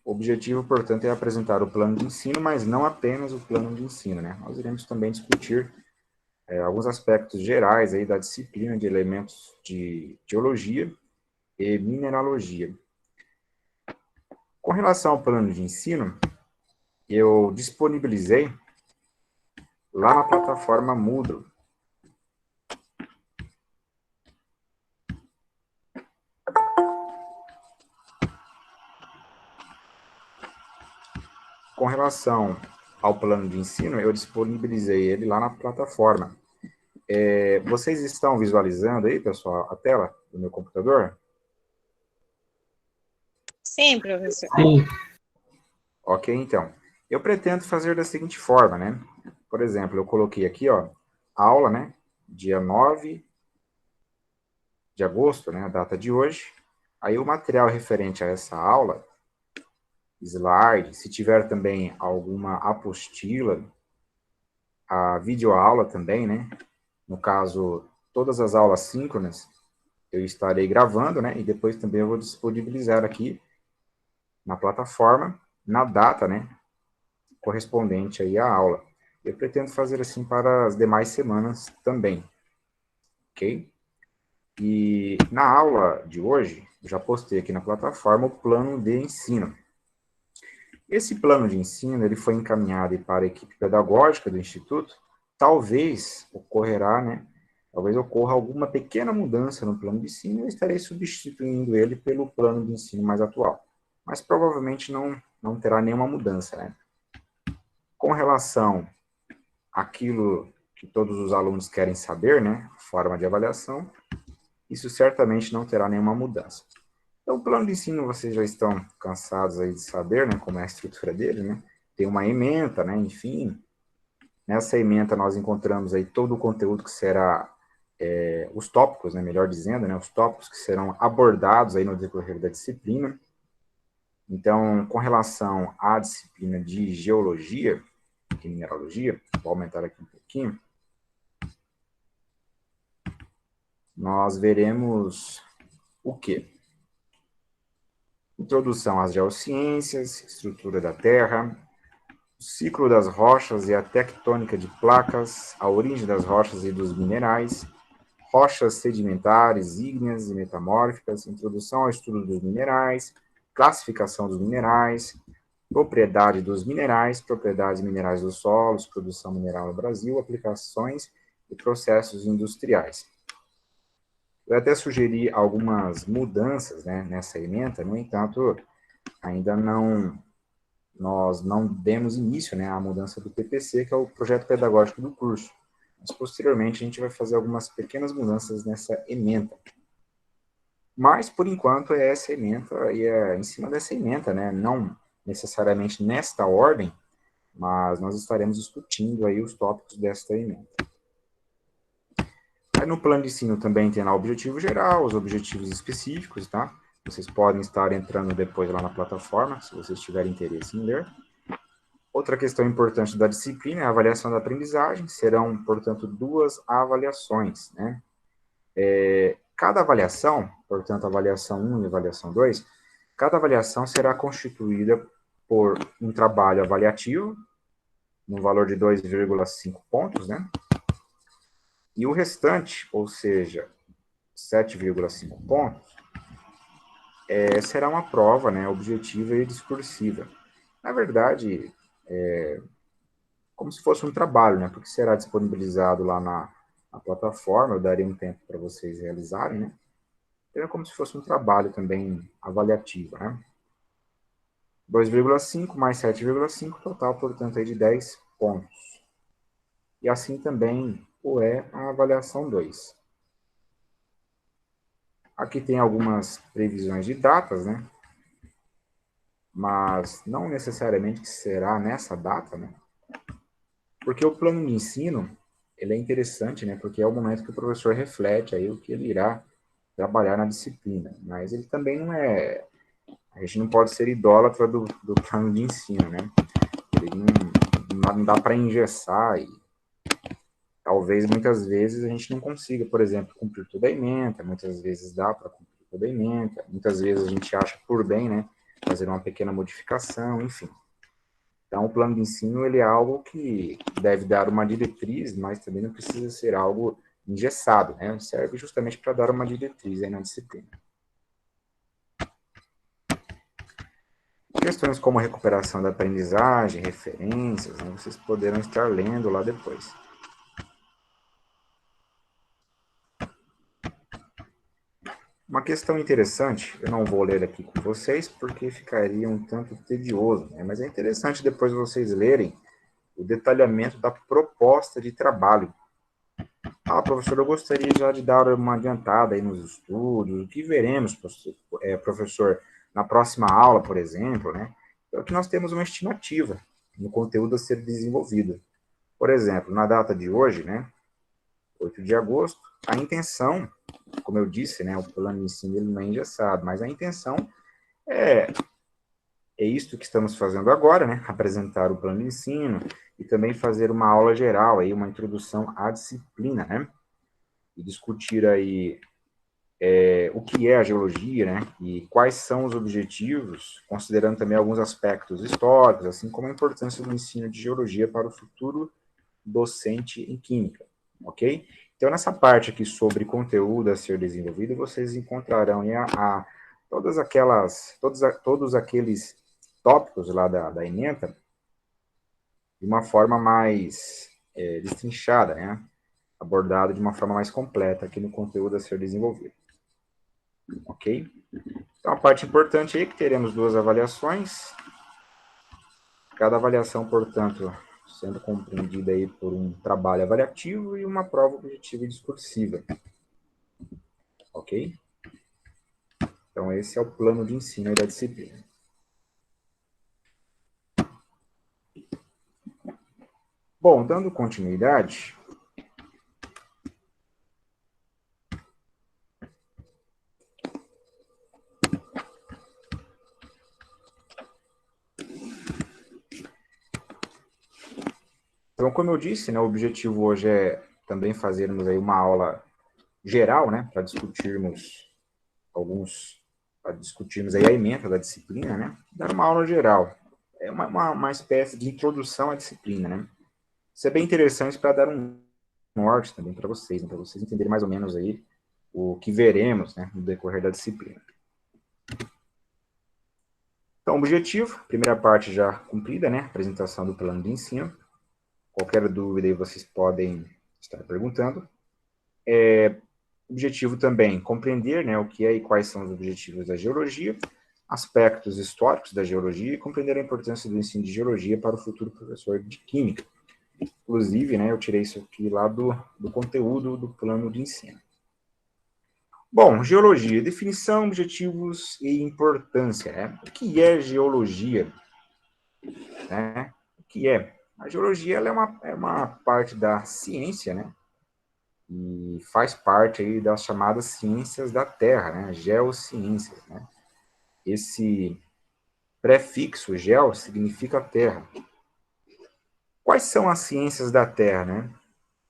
O objetivo, portanto, é apresentar o plano de ensino, mas não apenas o plano de ensino, né? Nós iremos também discutir alguns aspectos gerais aí da disciplina de elementos de geologia e mineralogia. Com relação ao plano de ensino, eu disponibilizei lá na plataforma Moodle. Com relação ao plano de ensino, eu disponibilizei ele lá na plataforma. Vocês estão visualizando aí, pessoal, a tela do meu computador? Sim, professor. Sim. Ok, então. Eu pretendo fazer da seguinte forma, né? Por exemplo, eu coloquei aqui, ó, aula, né? Dia 9 de agosto, né? A data de hoje. Aí o material referente a essa aula, slide, se tiver também alguma apostila, a videoaula também, né? No caso, todas as aulas síncronas, eu estarei gravando, né? E depois também eu vou disponibilizar aqui na plataforma, na data, né? Correspondente aí à aula. Eu pretendo fazer assim para as demais semanas também, ok? E na aula de hoje, eu já postei aqui na plataforma o plano de ensino. Esse plano de ensino, ele foi encaminhado para a equipe pedagógica do Instituto. Talvez ocorrerá, né? Talvez ocorra alguma pequena mudança no plano de ensino e eu estarei substituindo ele pelo plano de ensino mais atual. Mas provavelmente não terá nenhuma mudança, né? Com relação àquilo que todos os alunos querem saber, né? Forma de avaliação, isso certamente não terá nenhuma mudança. Então, o plano de ensino, vocês já estão cansados aí de saber, né, como é a estrutura dele, né? Tem uma ementa, né, enfim. Nessa ementa nós encontramos aí todo o conteúdo que será, os tópicos, né, melhor dizendo, né, os tópicos que serão abordados aí no decorrer da disciplina. Então, com relação à disciplina de geologia e mineralogia, vou aumentar aqui um pouquinho, nós veremos o quê? Introdução às geociências, estrutura da Terra, o ciclo das rochas e a tectônica de placas, a origem das rochas e dos minerais, rochas sedimentares, ígneas e metamórficas, introdução ao estudo dos minerais, classificação dos minerais, propriedade dos minerais, propriedades minerais dos solos, produção mineral no Brasil, aplicações e processos industriais. Eu até sugeri algumas mudanças, né, nessa ementa, no entanto, ainda nós não demos início, né, à mudança do PPC, que é o projeto pedagógico do curso. Mas, posteriormente, a gente vai fazer algumas pequenas mudanças nessa ementa. Mas, por enquanto, é essa ementa e é em cima dessa ementa, né, não necessariamente nesta ordem, mas nós estaremos discutindo aí os tópicos desta ementa. Aí no plano de ensino também tem lá o objetivo geral, os objetivos específicos, tá? Vocês podem estar entrando depois lá na plataforma, se vocês tiverem interesse em ler. Outra questão importante da disciplina é a avaliação da aprendizagem. Serão, portanto, 2 avaliações, né? Cada avaliação, portanto, avaliação 1 e avaliação 2, cada avaliação será constituída por um trabalho avaliativo, no valor de 2,5 pontos, né? E o restante, ou seja, 7,5 pontos, será uma prova, né, objetiva e discursiva. Na verdade, como se fosse um trabalho, né, porque será disponibilizado lá na plataforma, eu daria um tempo para vocês realizarem, né? Então, é como se fosse um trabalho também avaliativo, né? 2,5 mais 7,5, total, portanto, aí de 10 pontos. E assim também a avaliação 2. Aqui tem algumas previsões de datas, né? Mas não necessariamente que será nessa data, né? Porque o plano de ensino, ele é interessante, né? Porque é o momento que o professor reflete aí o que ele irá trabalhar na disciplina. Mas ele também não é... A gente não pode ser idólatra do plano de ensino, né? Ele não dá para engessar e talvez muitas vezes a gente não consiga, por exemplo, cumprir toda a ementa, muitas vezes dá para cumprir toda a ementa, muitas vezes a gente acha por bem, né, fazer uma pequena modificação, enfim. Então, o plano de ensino ele é algo que deve dar uma diretriz, mas também não precisa ser algo engessado, né? Serve justamente para dar uma diretriz aí na disciplina. Questões como recuperação da aprendizagem, referências, né, vocês poderão estar lendo lá depois. Uma questão interessante, eu não vou ler aqui com vocês, porque ficaria um tanto tedioso, né? Mas é interessante depois vocês lerem o detalhamento da proposta de trabalho. Ah, professor, eu gostaria já de dar uma adiantada aí nos estudos, o que veremos, professor, na próxima aula, por exemplo, né? Então, aqui nós temos uma estimativa no conteúdo a ser desenvolvido. Por exemplo, na data de hoje, né, 8 de agosto, a intenção, como eu disse, né, o plano de ensino ele não é engessado, mas a intenção é isto que estamos fazendo agora, né, apresentar o plano de ensino e também fazer uma aula geral, aí, uma introdução à disciplina, né, e discutir aí o que é a geologia, né, e quais são os objetivos, considerando também alguns aspectos históricos, assim como a importância do ensino de geologia para o futuro docente em química, ok? Então, nessa parte aqui sobre conteúdo a ser desenvolvido, vocês encontrarão todos aqueles tópicos lá da ementa de uma forma mais destrinchada, né? Abordado de uma forma mais completa aqui no conteúdo a ser desenvolvido. Ok? Então, a parte importante aí é que teremos 2 avaliações. Cada avaliação, portanto, sendo compreendida aí por um trabalho avaliativo e uma prova objetiva e discursiva. Ok? Então, esse é o plano de ensino da disciplina. Bom, dando continuidade, então, como eu disse, né, o objetivo hoje é também fazermos aí uma aula geral, né, para discutirmos aí a ementa da disciplina, né, dar uma aula geral. É uma espécie de introdução à disciplina, né. Isso é bem interessante para dar um norte também para vocês, né, para vocês entenderem mais ou menos aí o que veremos, né, no decorrer da disciplina. Então, objetivo, primeira parte já cumprida, né, apresentação do plano de ensino. Qualquer dúvida aí vocês podem estar perguntando. Objetivo também, compreender, né, o que é e quais são os objetivos da geologia, aspectos históricos da geologia e compreender a importância do ensino de geologia para o futuro professor de química. Inclusive, né, eu tirei isso aqui lá do conteúdo do plano de ensino. Bom, geologia, definição, objetivos e importância. Né? O que é geologia? Né? O que é? A geologia ela é uma parte da ciência, né? E faz parte aí das chamadas ciências da Terra, né? Geociências, né? Esse prefixo geo significa terra. Quais são as ciências da Terra, né?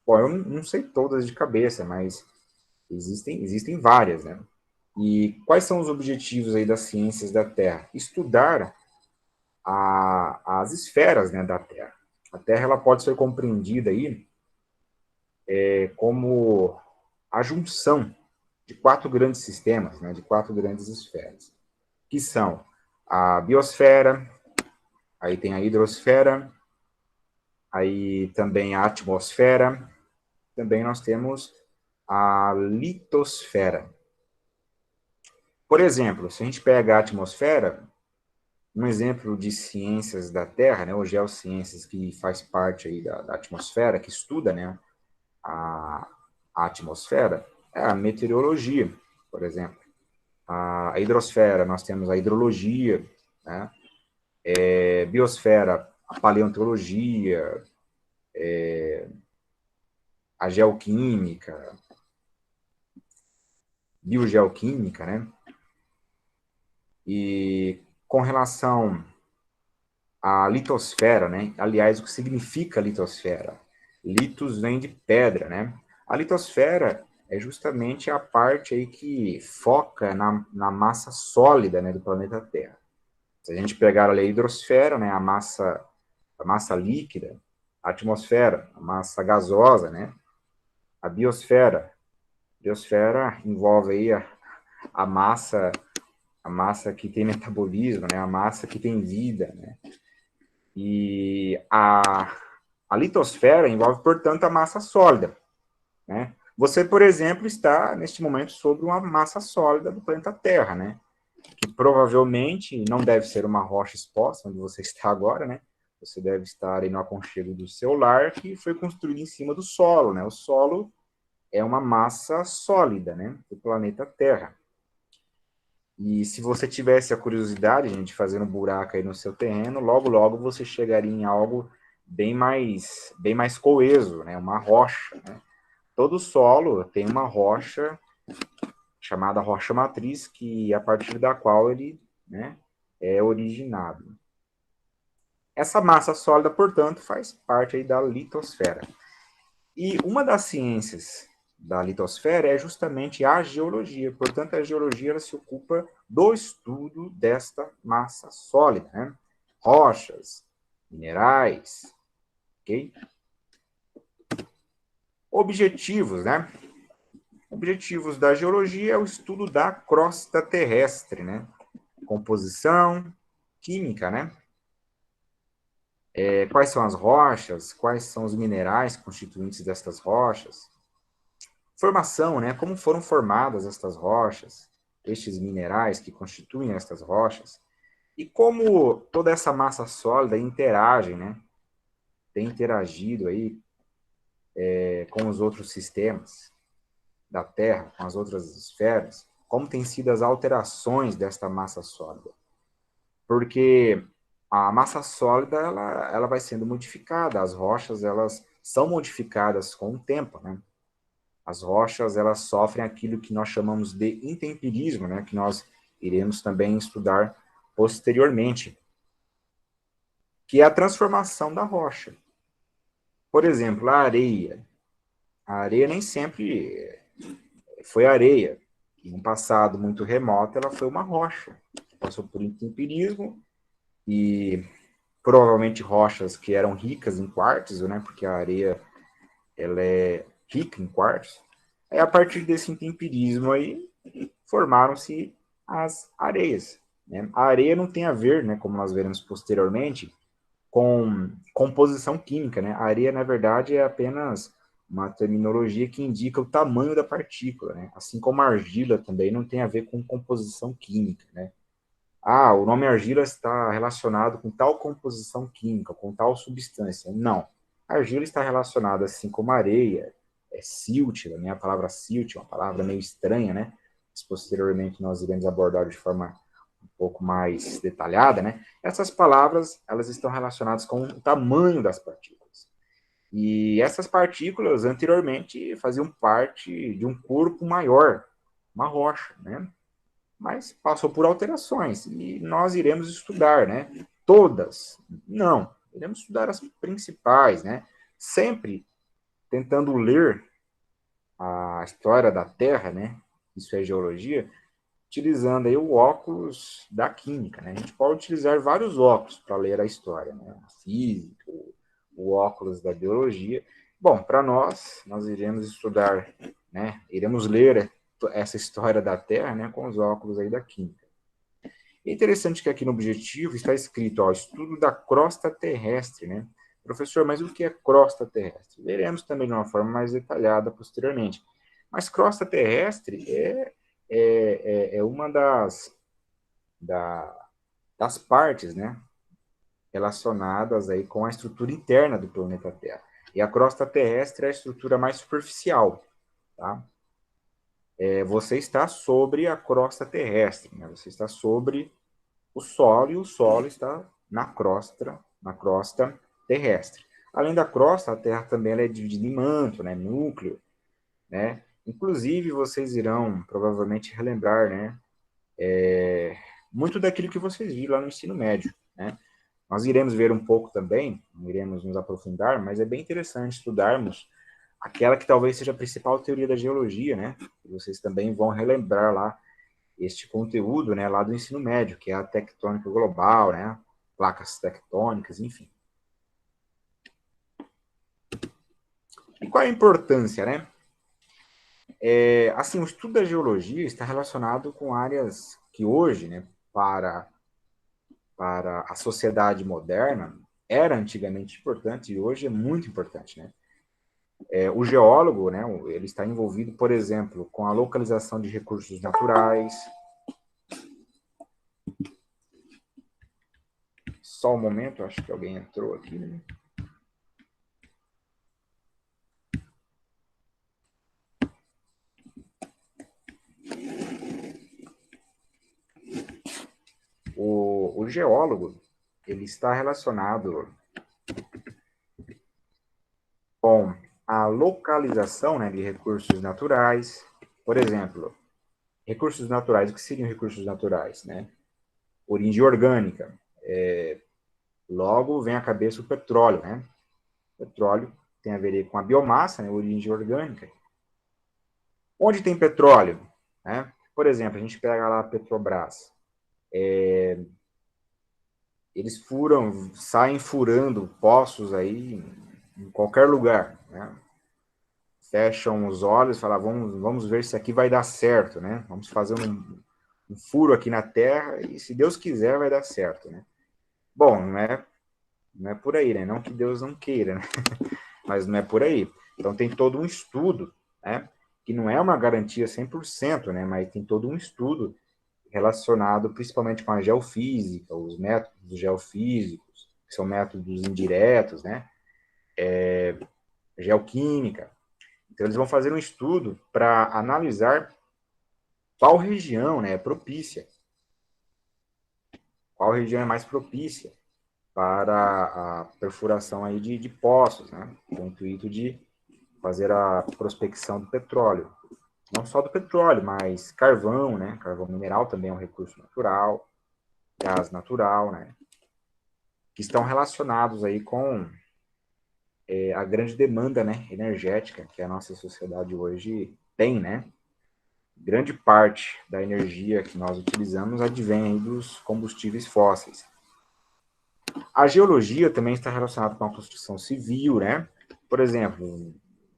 Bom, eu não sei todas de cabeça, mas existem várias, né? E quais são os objetivos aí das ciências da Terra? Estudar as esferas, né, da Terra. A Terra ela pode ser compreendida aí como a junção de 4 grandes sistemas, né, de 4 grandes esferas, que são a biosfera, aí tem a hidrosfera, aí também a atmosfera, também nós temos a litosfera. Por exemplo, se a gente pega a atmosfera, um exemplo de ciências da Terra, né, ou geociências, que faz parte aí da atmosfera, que estuda, né, a atmosfera, é a meteorologia, por exemplo. A hidrosfera, nós temos a hidrologia, né, biosfera, a paleontologia, a geoquímica, biogeoquímica, né, e com relação à litosfera, né, aliás, o que significa litosfera? Litos vem de pedra, né? A litosfera é justamente a parte aí que foca na massa sólida, né, do planeta Terra. Se a gente pegar ali a hidrosfera, né, a massa líquida, a atmosfera, a massa gasosa, né, a biosfera. A biosfera envolve aí a massa que tem metabolismo, né, a massa que tem vida, né, e a litosfera envolve, portanto, a massa sólida, né. Você, por exemplo, está, neste momento, sobre uma massa sólida do planeta Terra, né? Que provavelmente não deve ser uma rocha exposta, onde você está agora, né? Você deve estar aí no aconchego do seu lar, que foi construído em cima do solo, né? O solo é uma massa sólida, né? Do planeta Terra. E se você tivesse a curiosidade, gente, de fazer um buraco aí no seu terreno, logo, logo você chegaria em algo bem mais coeso, né? Uma rocha, né? Todo solo tem uma rocha chamada rocha matriz, que a partir da qual ele, né, é originado. Essa massa sólida, portanto, faz parte aí da litosfera. E uma das ciências da litosfera é justamente a geologia. Portanto, a geologia ela se ocupa do estudo desta massa sólida, né? Rochas, minerais, ok? Objetivos, né? Objetivos da geologia é o estudo da crosta terrestre, né? Composição, química, né? Quais são as rochas, quais são os minerais constituintes destas rochas, formação, né? Como foram formadas estas rochas, estes minerais que constituem estas rochas, e como toda essa massa sólida interage, né? Tem interagido aí com os outros sistemas da Terra, com as outras esferas, como têm sido as alterações desta massa sólida. Porque a massa sólida ela vai sendo modificada, as rochas elas são modificadas com o tempo, né? As rochas elas sofrem aquilo que nós chamamos de intemperismo, né? Que nós iremos também estudar posteriormente, que é a transformação da rocha. Por exemplo, a areia. A areia nem sempre foi areia. Em um passado muito remoto, ela foi uma rocha. Passou por intemperismo e provavelmente rochas que eram ricas em quartzo, né? Porque a areia ela é rica em quartzo. Aí, a partir desse intemperismo aí, formaram-se as areias. Né? A areia não tem a ver, né, como nós veremos posteriormente, com composição química. Né? A areia, na verdade, é apenas uma terminologia que indica o tamanho da partícula. Né? Assim como a argila também não tem a ver com composição química. Né? Ah, o nome argila está relacionado com tal composição química, com tal substância. Não. A argila está relacionada, assim como a areia, silt, né? A palavra silt é uma palavra meio estranha, né? Mas posteriormente nós iremos abordar de forma um pouco mais detalhada, né? Essas palavras, elas estão relacionadas com o tamanho das partículas. E essas partículas, anteriormente, faziam parte de um corpo maior, uma rocha, né? Mas passou por alterações e nós iremos estudar, né? Todas? Não, iremos estudar as principais, né? Sempre tentando ler a história da Terra, né? Isso é geologia, utilizando aí o óculos da química, né? A gente pode utilizar vários óculos para ler a história, né? A física, o óculos da biologia. Bom, para nós iremos estudar, né? Iremos ler essa história da Terra, né? Com os óculos aí da química. É interessante que aqui no objetivo está escrito, ó, estudo da crosta terrestre, né? Professor, mas o que é crosta terrestre? Veremos também de uma forma mais detalhada posteriormente. Mas crosta terrestre é uma das partes, né, relacionadas aí com a estrutura interna do planeta Terra. E a crosta terrestre é a estrutura mais superficial, tá? Você está sobre a crosta terrestre, né? Você está sobre o solo e o solo está na crosta terrestre. Além da crosta, a Terra também ela é dividida em manto, né, núcleo, né? Inclusive, vocês irão provavelmente relembrar, né, muito daquilo que vocês viram lá no ensino médio, né? Nós iremos ver um pouco também, não iremos nos aprofundar, mas é bem interessante estudarmos aquela que talvez seja a principal teoria da geologia, né? Vocês também vão relembrar lá este conteúdo, né, lá do ensino médio, que é a tectônica global, né, placas tectônicas, enfim. E qual é a importância, né? Assim, o estudo da geologia está relacionado com áreas que hoje, né, para a sociedade moderna, era antigamente importante e hoje é muito importante, né? O geólogo, né, ele está envolvido, por exemplo, com a localização de recursos naturais. Só um momento, acho que alguém entrou aqui, né? O geólogo, ele está relacionado com a localização, né, de recursos naturais. Por exemplo, recursos naturais, o que seriam recursos naturais, né? Origem orgânica. Logo vem à cabeça o petróleo, né? O petróleo tem a ver com a biomassa, né? Origem orgânica. Onde tem petróleo, né? Por exemplo, a gente pega lá a Petrobras. Eles saem furando poços aí em qualquer lugar, né? Fecham os olhos e falam, vamos ver se aqui vai dar certo, né? Vamos fazer um furo aqui na terra e, se Deus quiser, vai dar certo, né? Bom, não é por aí, né? Não que Deus não queira, né? Mas não é por aí. Então, tem todo um estudo, né? Que não é uma garantia 100%, né? Mas tem todo um estudo relacionado principalmente com a geofísica, os métodos geofísicos, que são métodos indiretos, né? Geoquímica. Então, eles vão fazer um estudo para analisar qual região, né, é propícia, qual região é mais propícia para a perfuração aí de poços, né, com o intuito de fazer a prospecção do petróleo. Não só do petróleo, mas carvão, né, carvão mineral também é um recurso natural, gás natural, né, que estão relacionados aí com a grande demanda, né, energética que a nossa sociedade hoje tem, né. Grande parte da energia que nós utilizamos advém dos combustíveis fósseis. A geologia também está relacionada com a construção civil, né? Por exemplo,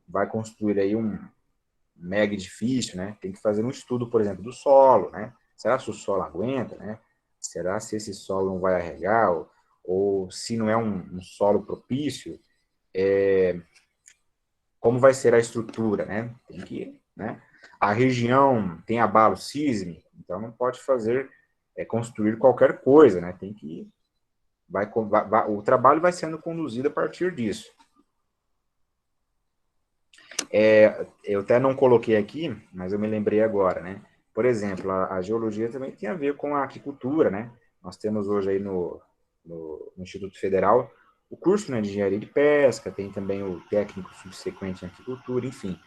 vai construir aí um mega edifício, né? Tem que fazer um estudo, por exemplo, do solo, né? Será que o solo aguenta, né? Será se esse solo não vai arregar ou se não é um solo propício, como vai ser a estrutura, né? Tem que, né? A região tem abalo sísmico, então não pode construir qualquer coisa, né? Tem que o trabalho vai sendo conduzido a partir disso. Eu até não coloquei aqui, mas eu me lembrei agora, né? Por exemplo, a geologia também tem a ver com a aquicultura, né? Nós temos hoje aí no Instituto Federal o curso, né, de engenharia de pesca, tem também o técnico subsequente em aquicultura, enfim.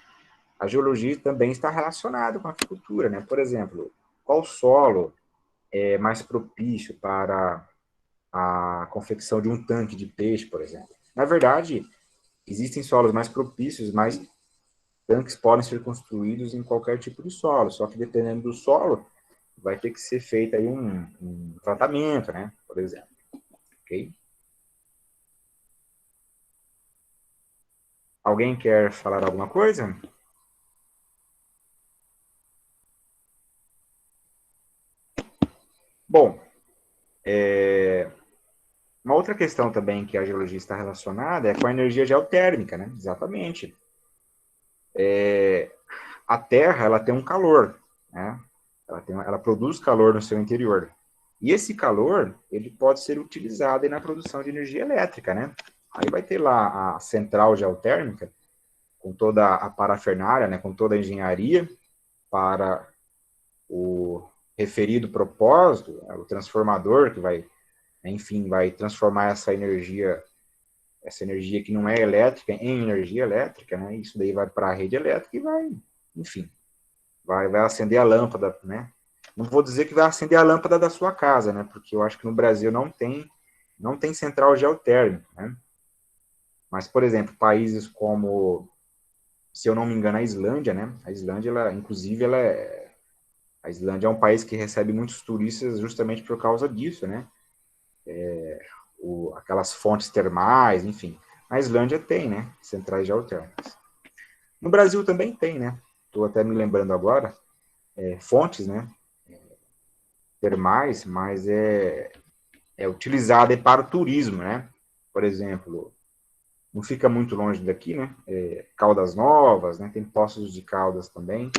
A geologia também está relacionada com a aquicultura, né? Por exemplo, qual solo é mais propício para a confecção de um tanque de peixe, por exemplo? Na verdade, existem solos mais propícios, mas tanques podem ser construídos em qualquer tipo de solo, só que dependendo do solo, vai ter que ser feito aí um tratamento, né? Por exemplo. Ok? Alguém quer falar alguma coisa? Bom, uma outra questão também que a geologia está relacionada é com a energia geotérmica, né? Exatamente. A Terra, ela tem um calor, né? Ela produz calor no seu interior. E esse calor, ele pode ser utilizado na produção de energia elétrica, né? Aí vai ter lá a central geotérmica, com toda a parafernália, né, com toda a engenharia para o referido propósito, né, o transformador que vai, enfim, vai transformar essa energia que não é elétrica em energia elétrica, né? Isso daí vai para a rede elétrica e vai, enfim, vai acender a lâmpada, né? Não vou dizer que vai acender a lâmpada da sua casa, né? Porque eu acho que no Brasil não tem central geotérmica, né? Mas, por exemplo, países como, se eu não me engano, a Islândia, né? A Islândia, inclusive, ela A Islândia é um país que recebe muitos turistas justamente por causa disso, né? Aquelas fontes termais, enfim. Na Islândia tem, né? Centrais geotérmicas. No Brasil também tem, né? Estou até me lembrando agora, fontes, né? Termais, mas é utilizada para o turismo, né? Por exemplo, não fica muito longe daqui, né? Caldas Novas, né? Tem Poços de Caldas também.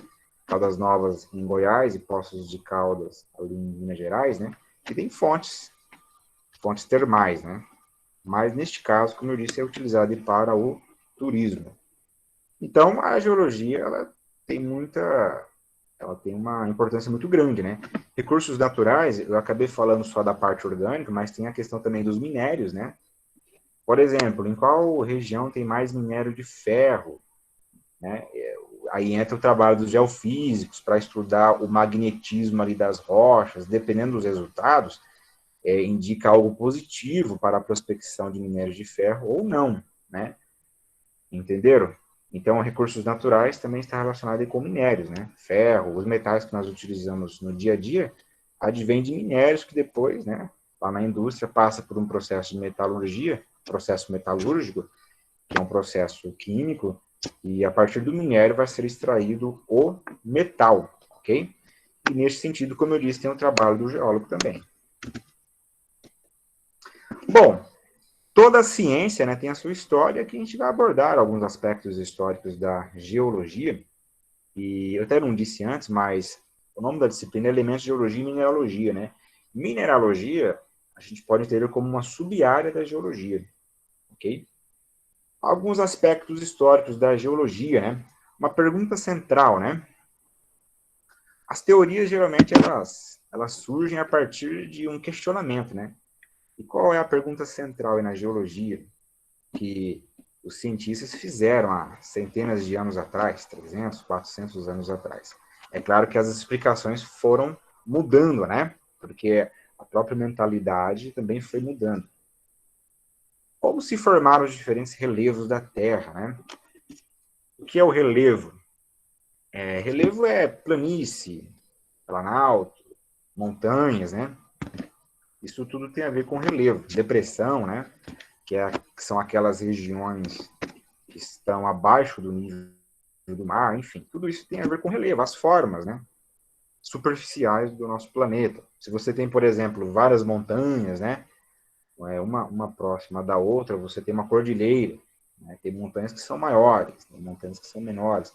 Caldas Novas em Goiás e Poços de Caldas ali em Minas Gerais, né? Que tem fontes termais, né? Mas neste caso, como eu disse, é utilizada para o turismo. Então, a geologia, ela tem uma importância muito grande, né? Recursos naturais, eu acabei falando só da parte orgânica, mas tem a questão também dos minérios, né? Por exemplo, em qual região tem mais minério de ferro, né? Aí entra o trabalho dos geofísicos para estudar o magnetismo ali das rochas, dependendo dos resultados, indica algo positivo para a prospecção de minérios de ferro ou não, né? Entenderam? Então, recursos naturais também está relacionado com minérios, né? Ferro, os metais que nós utilizamos no dia a dia, advém de minérios que depois, né, lá na indústria, passa por um processo de metalurgia, processo metalúrgico, que é um processo químico, e a partir do minério vai ser extraído o metal, ok? E nesse sentido, como eu disse, tem o trabalho do geólogo também. Bom, toda ciência, né, tem a sua história, que a gente vai abordar alguns aspectos históricos da geologia, e eu até não disse antes, mas o nome da disciplina é Elementos de Geologia e Mineralogia, né? Mineralogia, a gente pode entender como uma sub-área da geologia, ok? Alguns aspectos históricos da geologia, né? Uma pergunta central, né? As teorias, geralmente, elas surgem a partir de um questionamento, né? E qual é a pergunta central aí na geologia que os cientistas fizeram há centenas de anos atrás, 300, 400 anos atrás? É claro que as explicações foram mudando, né? Porque a própria mentalidade também foi mudando. Como se formaram os diferentes relevos da Terra, né? O que é o relevo? Relevo é planície, planalto, montanhas, né? Isso tudo tem a ver com relevo. Depressão, né? Que são aquelas regiões que estão abaixo do nível do mar, enfim. Tudo isso tem a ver com relevo, as formas, né? Superficiais do nosso planeta. Se você tem, por exemplo, várias montanhas, né? Uma próxima da outra, você tem uma cordilheira, né? Tem montanhas que são maiores, tem montanhas que são menores.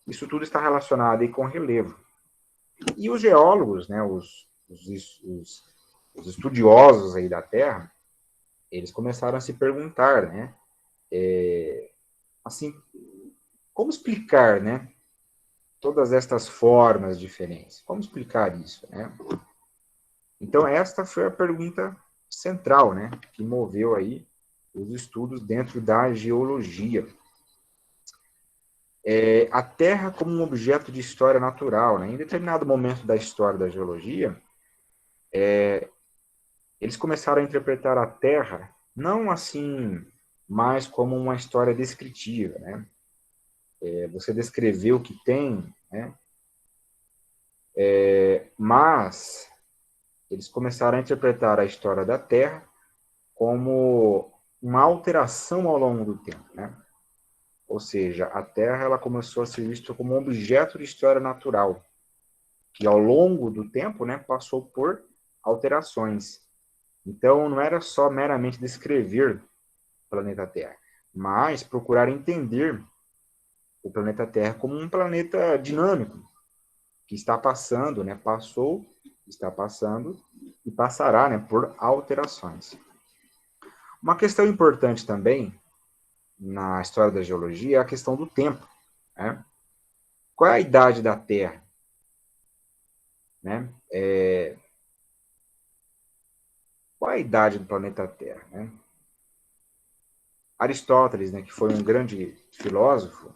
Isso tudo está relacionado aí com relevo. E os geólogos, né? Os estudiosos aí da Terra, eles começaram a se perguntar, né? Assim, como explicar, né? Todas estas formas diferentes. Como explicar isso, né? Então, esta foi a pergunta central, né? Que moveu aí os estudos dentro da geologia. A Terra como um objeto de história natural, né? Em determinado momento da história da geologia, eles começaram a interpretar a Terra não assim mais como uma história descritiva, né? Você descrever o que tem, né? Mas eles começaram a interpretar a história da Terra como uma alteração ao longo do tempo, né? Ou seja, a Terra ela começou a ser vista como um objeto de história natural, que ao longo do tempo, né, passou por alterações. Então, não era só meramente descrever o planeta Terra, mas procurar entender o planeta Terra como um planeta dinâmico, que está passando, né, passou, está passando e passará, né, por alterações. Uma questão importante também na história da geologia é a questão do tempo, né? Qual é a idade da Terra? Né? Qual é a idade do planeta Terra? Né? Aristóteles, né, que foi um grande filósofo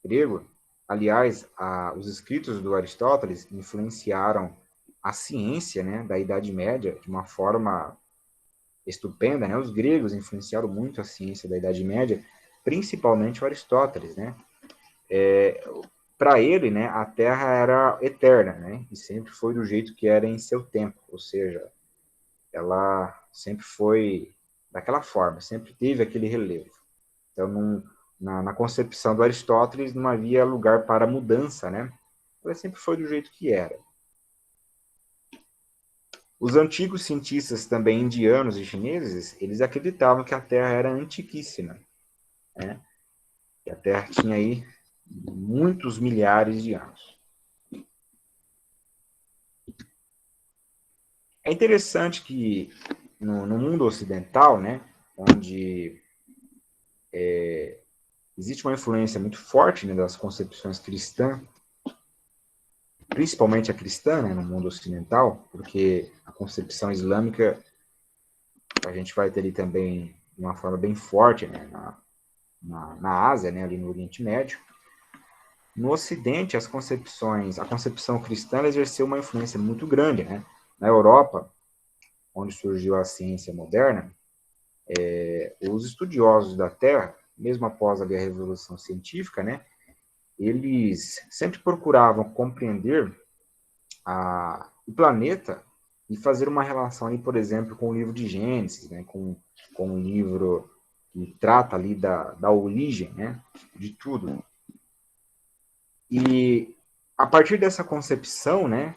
grego, aliás, os escritos do Aristóteles influenciaram a ciência, né, da Idade Média de uma forma estupenda, né? Os gregos influenciaram muito a ciência da Idade Média, principalmente o Aristóteles, né? para ele, né, a Terra era eterna, né, e sempre foi do jeito que era em seu tempo, ou seja, ela sempre foi daquela forma, sempre teve aquele relevo. Então, na concepção do Aristóteles, não havia lugar para mudança, né? Ela sempre foi do jeito que era. Os antigos cientistas, também indianos e chineses, eles acreditavam que a Terra era antiquíssima, né? Que a Terra tinha aí muitos milhares de anos. É interessante que no mundo ocidental, né, onde existe uma influência muito forte, né, das concepções cristãs, principalmente a cristã, né, no mundo ocidental, porque a concepção islâmica a gente vai ter ali também de uma forma bem forte, né, na Ásia, né, ali no Oriente Médio. No Ocidente, a concepção cristã exerceu uma influência muito grande, né? Na Europa, onde surgiu a ciência moderna, os estudiosos da Terra, mesmo após ali a Revolução Científica, né, eles sempre procuravam compreender o planeta e fazer uma relação ali, por exemplo, com o livro de Gênesis, né, com o livro que trata ali da origem, né, de tudo. E a partir dessa concepção, né,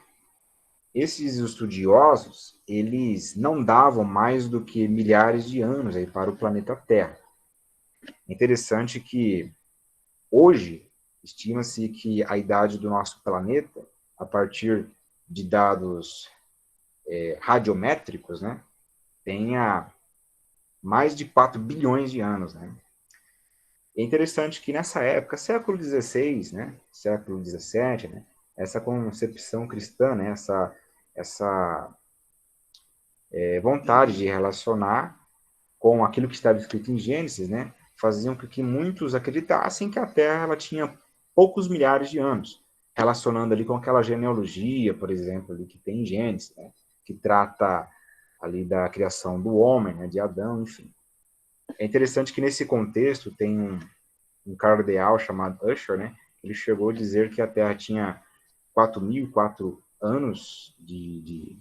esses estudiosos, eles não davam mais do que milhares de anos aí para o planeta Terra. É interessante que hoje estima-se que a idade do nosso planeta, a partir de dados radiométricos, né, tenha mais de 4 bilhões de anos, né? É interessante que nessa época, século XVI, né, século XVII, né, essa concepção cristã, né, essa vontade de relacionar com aquilo que estava escrito em Gênesis, né, faziam com que muitos acreditassem que a Terra ela tinha poucos milhares de anos, relacionando ali com aquela genealogia, por exemplo, ali que tem em Gênesis, né, que trata ali da criação do homem, né, de Adão, enfim. É interessante que nesse contexto tem um cardeal chamado Usher, né, ele chegou a dizer que a Terra tinha 4.004 anos de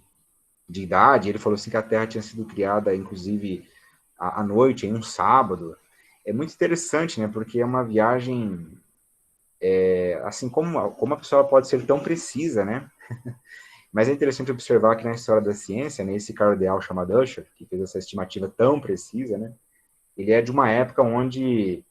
idade. Ele falou assim que a Terra tinha sido criada, inclusive, à noite, em um sábado. É muito interessante, né, porque é uma viagem, assim, como a pessoa pode ser tão precisa, né? Mas é interessante observar que na história da ciência, né, esse cardeal chamado Usher, que fez essa estimativa tão precisa, né, ele é de uma época onde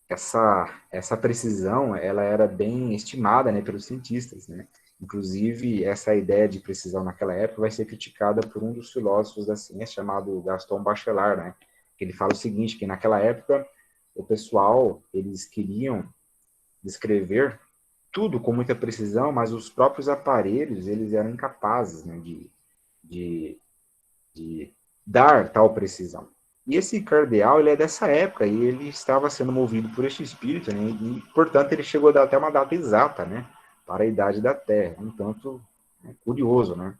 essa precisão ela era bem estimada, né, pelos cientistas, né? Inclusive, essa ideia de precisão naquela época vai ser criticada por um dos filósofos da ciência chamado Gaston Bachelard, né? Que ele fala o seguinte, que naquela época o pessoal, eles queriam descrever tudo com muita precisão, mas os próprios aparelhos, eles eram incapazes, né, de, de dar tal precisão. E esse cardeal, ele é dessa época, e ele estava sendo movido por este espírito, né, e, portanto, ele chegou a dar até uma data exata, né, para a idade da Terra. Um tanto curioso, né?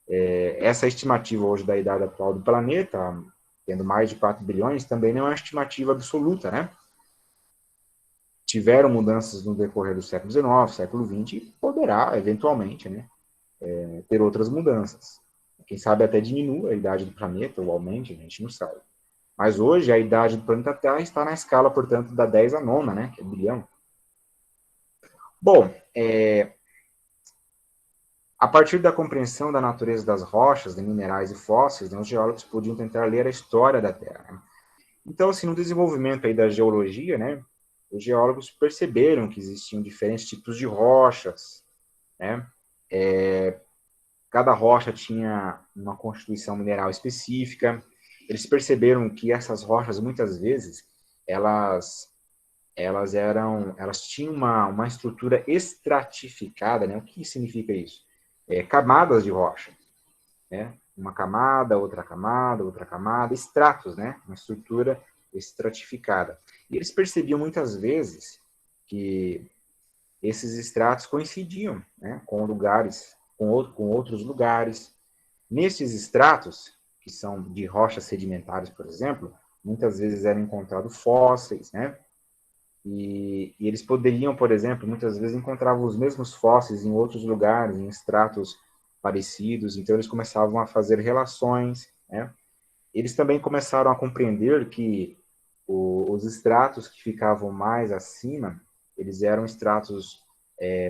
Essa estimativa hoje da idade atual do planeta, tendo mais de 4 bilhões, também não é uma estimativa absoluta, né? Tiveram mudanças no decorrer do século XIX, século XX, e poderá, eventualmente, né, ter outras mudanças. Quem sabe até diminua a idade do planeta, ou aumente, a gente não sabe. Mas hoje a idade do planeta Terra está na escala, portanto, da 10 a nona, né, que é bilhão. Bom, a partir da compreensão da natureza das rochas, de minerais e fósseis, né, os geólogos podiam tentar ler a história da Terra. Né? Então, assim, no desenvolvimento aí da geologia, né, os geólogos perceberam que existiam diferentes tipos de rochas, né? Cada rocha tinha uma constituição mineral específica. Eles perceberam que essas rochas, muitas vezes, elas tinham uma estrutura estratificada, né? O que significa isso? Camadas de rocha, né? Uma camada, outra camada, estratos, né? Uma estrutura estratificada. E eles percebiam muitas vezes que esses estratos coincidiam, né, com lugares, com outros lugares. Nesses estratos, que são de rochas sedimentares, por exemplo, muitas vezes eram encontrados fósseis, né? E eles poderiam, por exemplo, muitas vezes encontravam os mesmos fósseis em outros lugares, em estratos parecidos, então eles começavam a fazer relações, né? Eles também começaram a compreender que os estratos que ficavam mais acima, eles eram estratos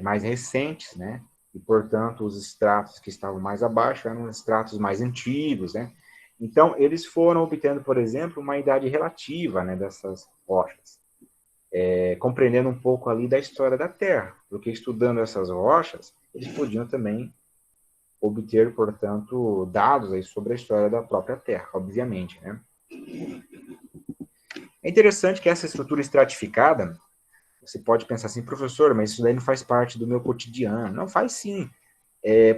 mais recentes, né? E, portanto, os estratos que estavam mais abaixo eram estratos mais antigos, né? Então, eles foram obtendo, por exemplo, uma idade relativa, né, dessas rochas, compreendendo um pouco ali da história da Terra, porque estudando essas rochas, eles podiam também obter, portanto, dados aí sobre a história da própria Terra, obviamente, né? É interessante que essa estrutura estratificada, você pode pensar assim, professor, mas isso daí não faz parte do meu cotidiano. Não, faz sim.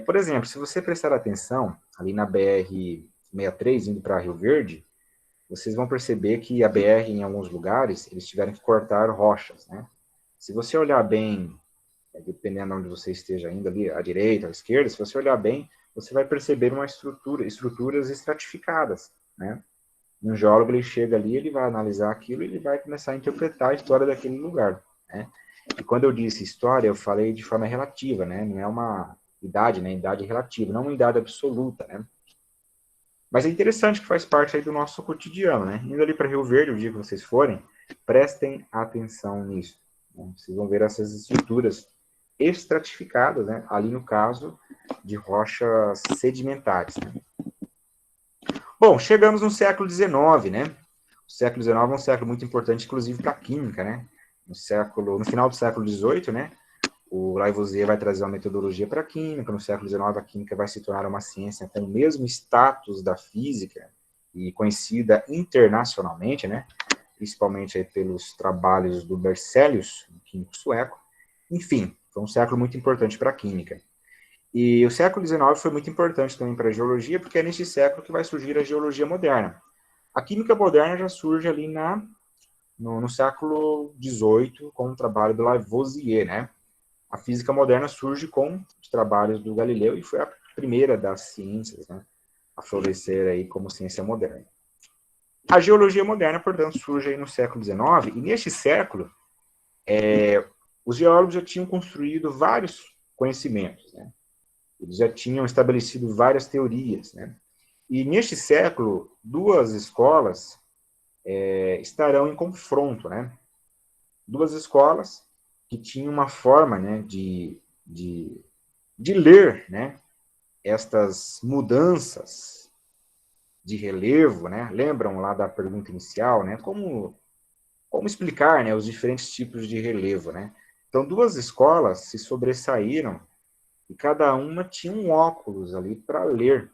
Por exemplo, se você prestar atenção, ali na BR-63, indo para Rio Verde, vocês vão perceber que a BR, em alguns lugares, eles tiveram que cortar rochas, né? Se você olhar bem, dependendo de onde você esteja indo ali, à direita, à esquerda, se você olhar bem, você vai perceber estruturas estratificadas, né? Um geólogo, ele chega ali, ele vai analisar aquilo e ele vai começar a interpretar a história daquele lugar, né? E quando eu disse história, eu falei de forma relativa, né? Não é uma idade, né? Idade relativa, não uma idade absoluta, né? Mas é interessante que faz parte aí do nosso cotidiano, né? Indo ali para Rio Verde, o dia que vocês forem, prestem atenção nisso, né? Vocês vão ver essas estruturas estratificadas, né? Ali no caso de rochas sedimentares, né? Bom, chegamos no século XIX, né? O século XIX é um século muito importante, inclusive para a química, né? No final do século XVIII, né? O Lavoisier vai trazer uma metodologia para a química. No século XIX, a química vai se tornar uma ciência com o mesmo status da física e conhecida internacionalmente, né? Principalmente aí pelos trabalhos do Berzelius, um químico sueco. Enfim, foi um século muito importante para a química. E o século XIX foi muito importante também para a geologia, porque é neste século que vai surgir a geologia moderna. A química moderna já surge ali no século XVIII, com o trabalho do Lavoisier, né? A física moderna surge com os trabalhos do Galileu e foi a primeira das ciências, né, a florescer aí como ciência moderna. A geologia moderna, portanto, surge aí no século XIX, e neste século, os geólogos já tinham construído vários conhecimentos, né? Eles já tinham estabelecido várias teorias, né? E neste século, duas escolas estarão em confronto, né? Duas escolas que tinham uma forma, né, de ler, né, estas mudanças de relevo, né? Lembram lá da pergunta inicial, né? Como explicar, né, os diferentes tipos de relevo, né? Então, duas escolas se sobressaíram e cada uma tinha um óculos ali para ler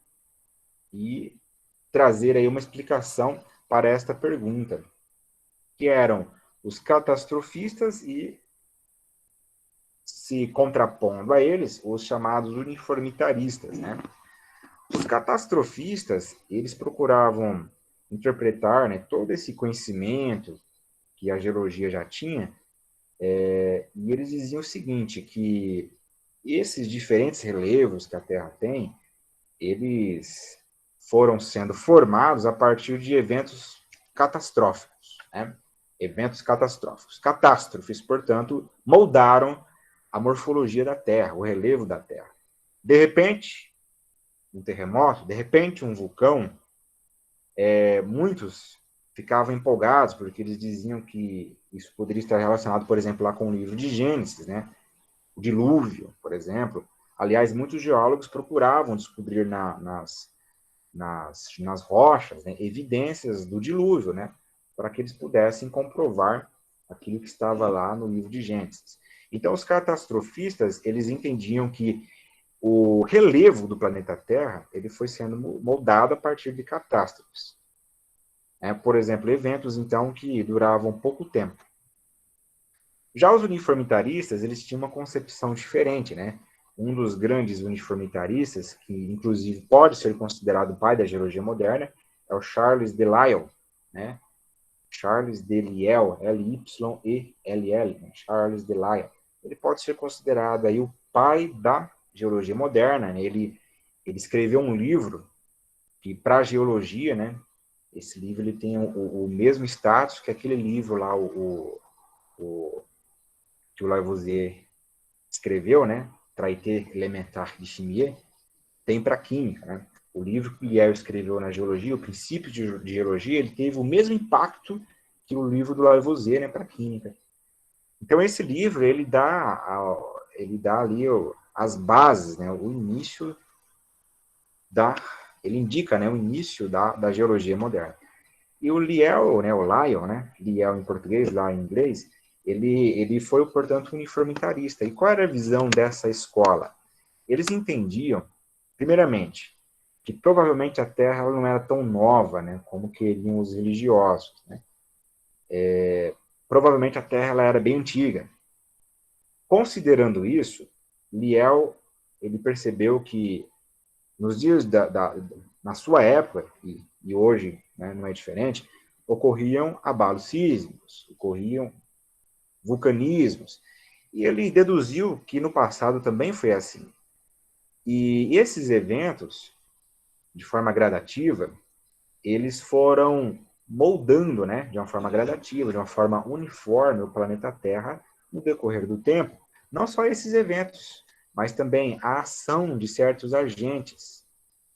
e trazer aí uma explicação para esta pergunta, que eram os catastrofistas e, se contrapondo a eles, os chamados uniformitaristas, né? Os catastrofistas, eles procuravam interpretar, né, todo esse conhecimento que a geologia já tinha, e eles diziam o seguinte, que esses diferentes relevos que a Terra tem, eles foram sendo formados a partir de eventos catastróficos, né? Eventos catastróficos. Catástrofes, portanto, moldaram a morfologia da Terra, o relevo da Terra. De repente, um terremoto, de repente, um vulcão, muitos ficavam empolgados porque eles diziam que isso poderia estar relacionado, por exemplo, lá com o livro de Gênesis, né? O dilúvio, por exemplo. Aliás, muitos geólogos procuravam descobrir nas rochas, né, evidências do dilúvio, né? Para que eles pudessem comprovar aquilo que estava lá no livro de Gênesis. Então, os catastrofistas, eles entendiam que o relevo do planeta Terra ele foi sendo moldado a partir de catástrofes. Por exemplo, eventos, então, que duravam pouco tempo. Já os uniformitaristas, eles tinham uma concepção diferente, né? Um dos grandes uniformitaristas, que inclusive pode ser considerado o pai da geologia moderna, é o Charles de Lyell, né? Charles de Lyell, L-Y-E-L-L, né? Charles de Lyell. Ele pode ser considerado aí o pai da geologia moderna, né? Ele escreveu um livro que, para a geologia, né? Esse livro ele tem o mesmo status que aquele livro lá, que o Lavoisier escreveu, né? Traité élémentaire de chimie, tem para química, né? O livro que Liel escreveu na geologia, o princípio de geologia, ele teve o mesmo impacto que o livro do Lavoisier, né, para química. Então esse livro ele dá ali as bases, né, o início ele indica, né, o início da geologia moderna. E o Liel, né, o Lyell, né, Liel em português, lá em inglês, ele foi, portanto, uniformitarista. E qual era a visão dessa escola? Eles entendiam, primeiramente, que provavelmente a Terra não era tão nova, né, como queriam os religiosos, né? Provavelmente a Terra ela era bem antiga. Considerando isso, Liel ele percebeu que nos dias na sua época e hoje, né, não é diferente, ocorriam abalos sísmicos, ocorriam vulcanismos, e ele deduziu que no passado também foi assim. E esses eventos, de forma gradativa, eles foram moldando, né, de uma forma gradativa, de uma forma uniforme, o planeta Terra no decorrer do tempo. Não só esses eventos, mas também a ação de certos agentes,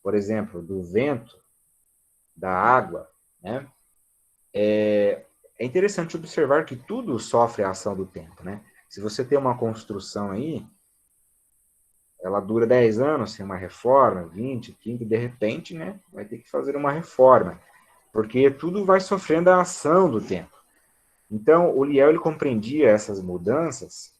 por exemplo, do vento, da água, né? É interessante observar que tudo sofre a ação do tempo, né? Se você tem uma construção aí, ela dura 10 anos sem uma reforma, 20, 30, de repente, né, vai ter que fazer uma reforma, porque tudo vai sofrendo a ação do tempo. Então, o Liel ele compreendia essas mudanças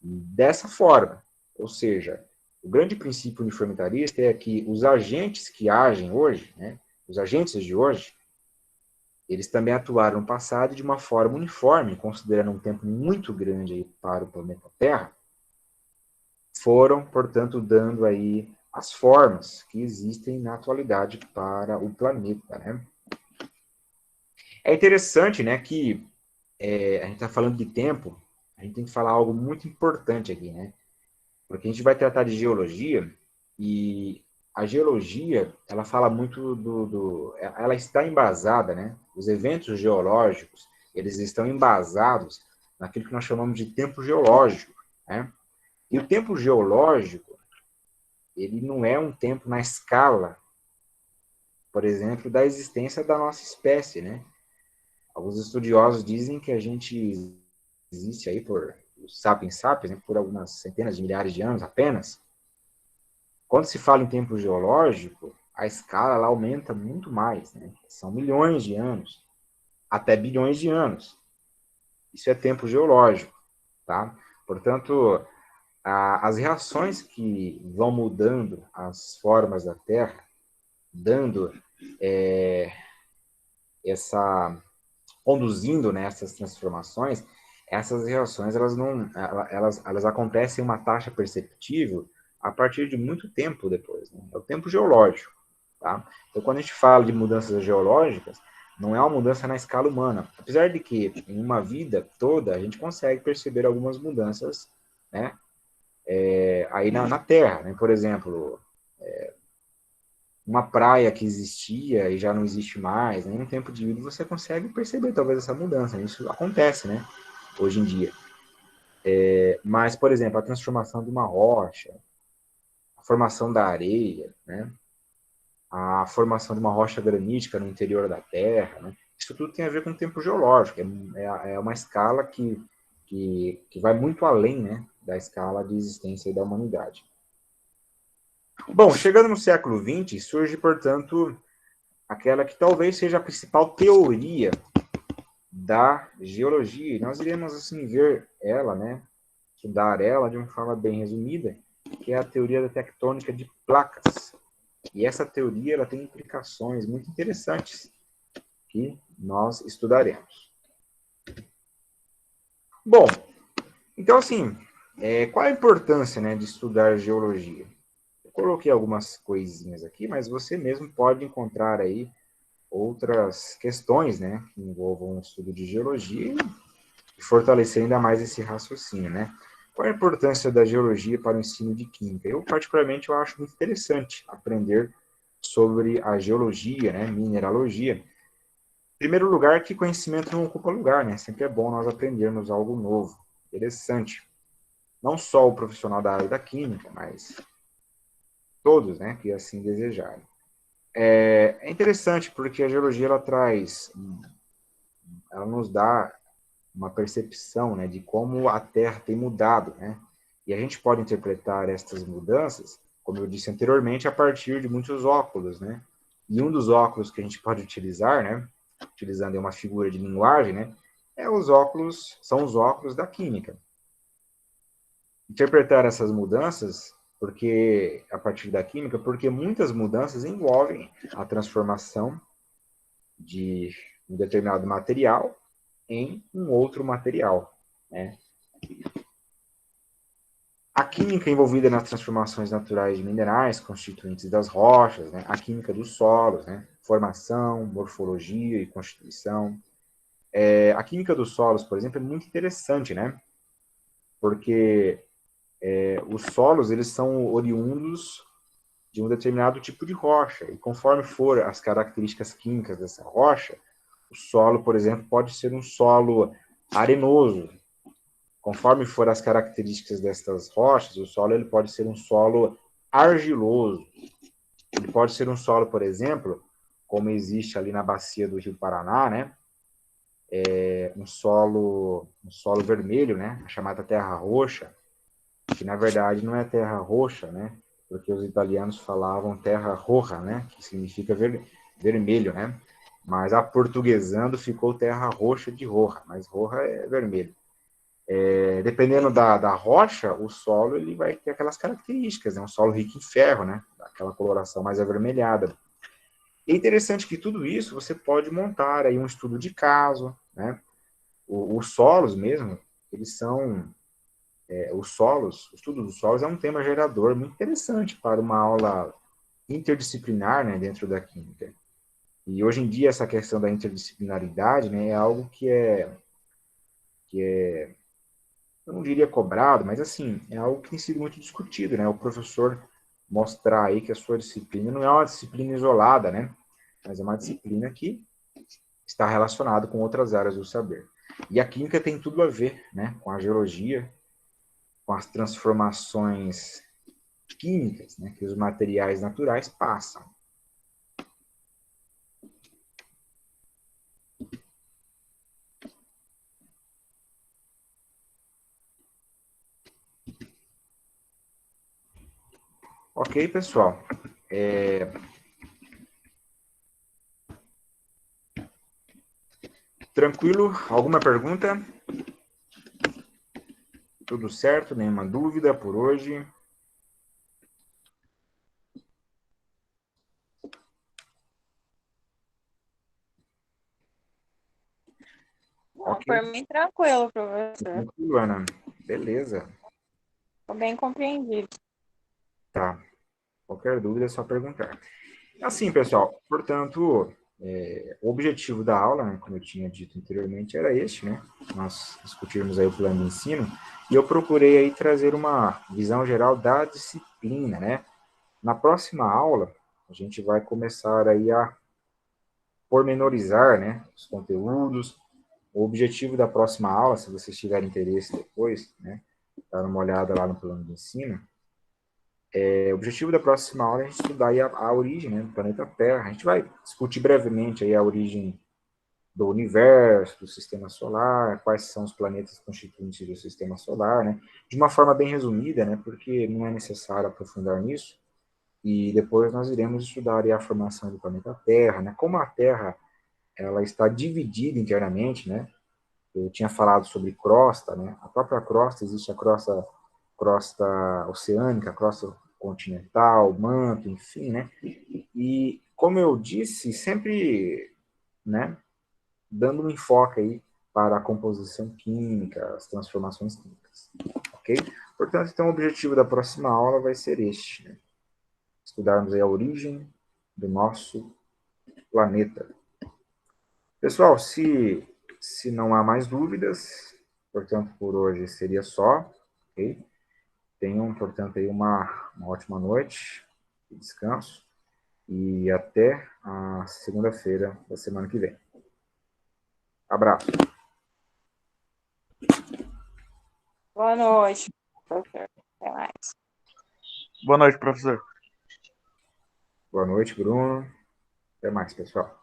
dessa forma, ou seja, o grande princípio uniformitarista é que os agentes que agem hoje, né, os agentes de hoje, eles também atuaram no passado de uma forma uniforme, considerando um tempo muito grande aí para o planeta Terra, foram, portanto, dando aí as formas que existem na atualidade para o planeta, né? É interessante, né, que a gente está falando de tempo, a gente tem que falar algo muito importante aqui, né? Porque a gente vai tratar de geologia e a geologia, ela fala muito ela está embasada, né? Os eventos geológicos, eles estão embasados naquilo que nós chamamos de tempo geológico, né? E o tempo geológico, ele não é um tempo na escala, por exemplo, da existência da nossa espécie, né? Alguns estudiosos dizem que a gente existe aí por sapiens sapiens, né, por algumas centenas de milhares de anos apenas. Quando se fala em tempo geológico, a escala ela aumenta muito mais, né? São milhões de anos, até bilhões de anos. Isso é tempo geológico, tá? Portanto, as reações que vão mudando as formas da Terra, dando conduzindo, né, essas transformações, essas reações elas acontecem em uma taxa perceptível a partir de muito tempo depois, né? É o tempo geológico, tá? Então, quando a gente fala de mudanças geológicas, não é uma mudança na escala humana, apesar de que em uma vida toda a gente consegue perceber algumas mudanças, né, aí na Terra, né? Por exemplo, uma praia que existia e já não existe mais, né? Em um tempo de vida você consegue perceber talvez essa mudança, né? Isso acontece, né? Hoje em dia. Mas, por exemplo, a transformação de uma rocha, a formação da areia, né? A formação de uma rocha granítica no interior da Terra, né? Isso tudo tem a ver com o tempo geológico, é uma escala que vai muito além, né, da escala de existência da humanidade. Bom, chegando no século XX, surge, portanto, aquela que talvez seja a principal teoria da geologia. E nós iremos, assim, ver ela, né, estudar ela de uma forma bem resumida, que é a teoria da tectônica de placas. E essa teoria ela tem implicações muito interessantes que nós estudaremos. Bom, então, assim, qual a importância, né, de estudar geologia? Eu coloquei algumas coisinhas aqui, mas você mesmo pode encontrar aí outras questões, né, que envolvam o estudo de geologia e fortalecer ainda mais esse raciocínio, né? Qual a importância da geologia para o ensino de química? Eu, particularmente, eu acho muito interessante aprender sobre a geologia, né, mineralogia, primeiro lugar, que conhecimento não ocupa lugar, né? Sempre é bom nós aprendermos algo novo, interessante. Não só o profissional da área da química, mas todos, né, que assim desejarem. É interessante porque a geologia ela nos dá uma percepção, né, de como a Terra tem mudado, né? E a gente pode interpretar estas mudanças, como eu disse anteriormente, a partir de muitos óculos, né? E um dos óculos que a gente pode utilizar, né, utilizando uma figura de linguagem, né, são os óculos da química. Interpretar essas mudanças, porque a partir da química, porque muitas mudanças envolvem a transformação de um determinado material em um outro material, né? A química envolvida nas transformações naturais de minerais, constituintes das rochas, né? A química dos solos, né? Formação, morfologia e constituição. A química dos solos, por exemplo, é muito interessante, né? Porque os solos eles são oriundos de um determinado tipo de rocha, e conforme for as características químicas dessa rocha, o solo, por exemplo, pode ser um solo arenoso. Conforme for as características destas rochas, o solo ele pode ser um solo argiloso. Ele pode ser um solo, por exemplo, como existe ali na bacia do Rio Paraná, né? Um solo vermelho, né? A chamada terra roxa, que na verdade não é terra roxa, né? Porque os italianos falavam terra roja, né? Que significa vermelho, né? Mas aportuguesando ficou terra roxa de roja, mas roja é vermelho. Dependendo da rocha, o solo ele vai ter aquelas características, né? Um solo rico em ferro, né? Aquela coloração mais avermelhada. É interessante que tudo isso você pode montar aí um estudo de caso, né? Os solos mesmo, eles são o estudo dos solos é um tema gerador muito interessante para uma aula interdisciplinar, né, dentro da química. E hoje em dia essa questão da interdisciplinaridade, né, é algo que é eu não diria cobrado, mas assim, é algo que tem sido muito discutido, né? O professor mostrar aí que a sua disciplina não é uma disciplina isolada, né? Mas é uma disciplina que está relacionada com outras áreas do saber. E a química tem tudo a ver, né, com a geologia, com as transformações químicas, né, que os materiais naturais passam. Ok, pessoal? Tranquilo? Alguma pergunta? Tudo certo? Nenhuma dúvida por hoje? Não, Ok, por mim tranquilo, professor. tranquilo, Ana. Beleza. Tô bem compreendido. Tá. Qualquer dúvida é só perguntar. Assim, pessoal, portanto, o objetivo da aula, né, como eu tinha dito anteriormente, era este, né? Nós discutirmos aí o plano de ensino, e eu procurei aí trazer uma visão geral da disciplina, né? Na próxima aula, a gente vai começar aí a pormenorizar, né, os conteúdos. O objetivo da próxima aula, se vocês tiverem interesse depois, né, dar uma olhada lá no plano de ensino, o objetivo da próxima aula é a gente estudar aí a origem, né, do planeta Terra. A gente vai discutir brevemente aí a origem do universo, do sistema solar, quais são os planetas constituintes do sistema solar, né, de uma forma bem resumida, né, porque não é necessário aprofundar nisso. E depois nós iremos estudar aí a formação do planeta Terra, né, como a Terra ela está dividida internamente, né. Eu tinha falado sobre crosta, né, a própria crosta, existe a crosta oceânica, crosta continental, manto, enfim, né? E como eu disse, sempre, né, dando um enfoque aí para a composição química, as transformações químicas, ok? Portanto, então o objetivo da próxima aula vai ser este, né? Estudarmos aí a origem do nosso planeta. Pessoal, se não há mais dúvidas, portanto, por hoje seria só, ok? Tenham, portanto, aí uma ótima noite, descanso, e até a segunda-feira da semana que vem. Abraço. Boa noite, professor. Até mais. Boa noite, professor. Boa noite, Bruno. Até mais, pessoal.